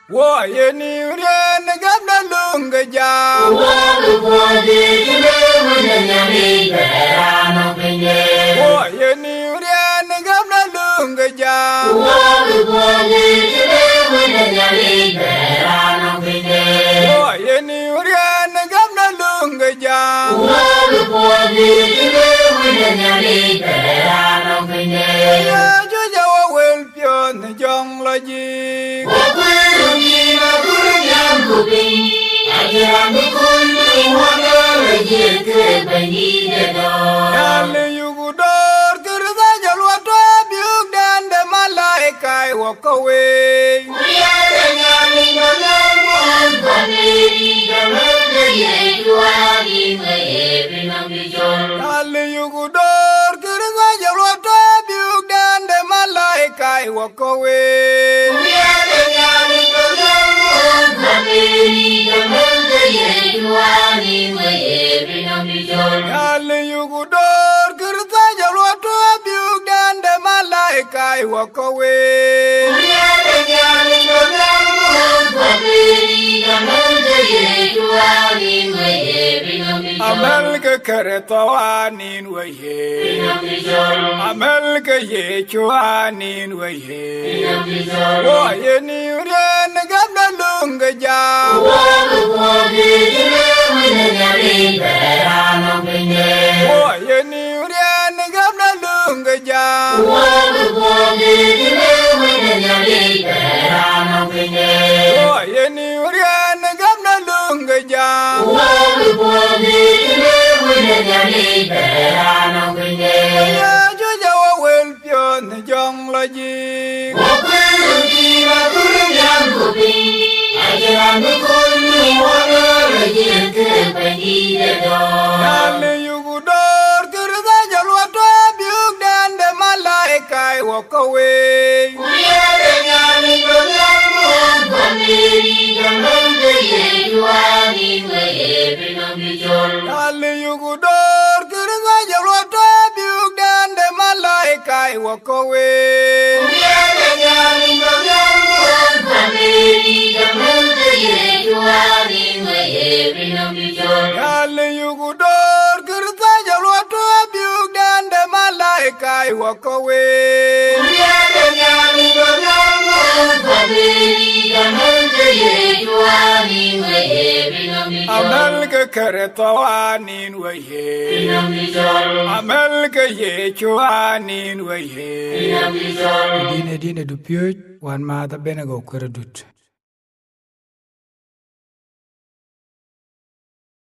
Wo yeni ren gamna lunga ja. Wo bodi kile munyani berano pinye. Wo yeni ren gamna lunga ja. Wo bodi kile munyani berano pinye. Wo yeni ren gamna lunga ja. Wo bodi kile munyani berano pinye. Ya juja wo wel pion jong la ji. Yale yugu dor kirza jalwa to biuk dan de malaikai walk away. Yale yugu dor kirza jalwa to biuk dan de malaikai walk away. Yale yugu dor kirza jalwa to biuk dan de malaikai walk away. Amelka karetawanin waye. Amelka yechuanin waye. Wo yeni ren gamna lunga ja. Wo yeni ren gamna lunga ja. Wo yeni ren gamna lunga ja. Ya juja wo wel pion jong la ji. Yale yugu dor kirza jalwa to biuk dan de malaikai walk away. Yale yugu dor kirza jalwa to biuk dan de malaikai walk away. Yale yugu dor kirza jalwa to biuk dan de malaikai walk away. Amelka karetawanin waye. Amelka yechuanin waye. Dine dupyoj wan mata benego kweredut.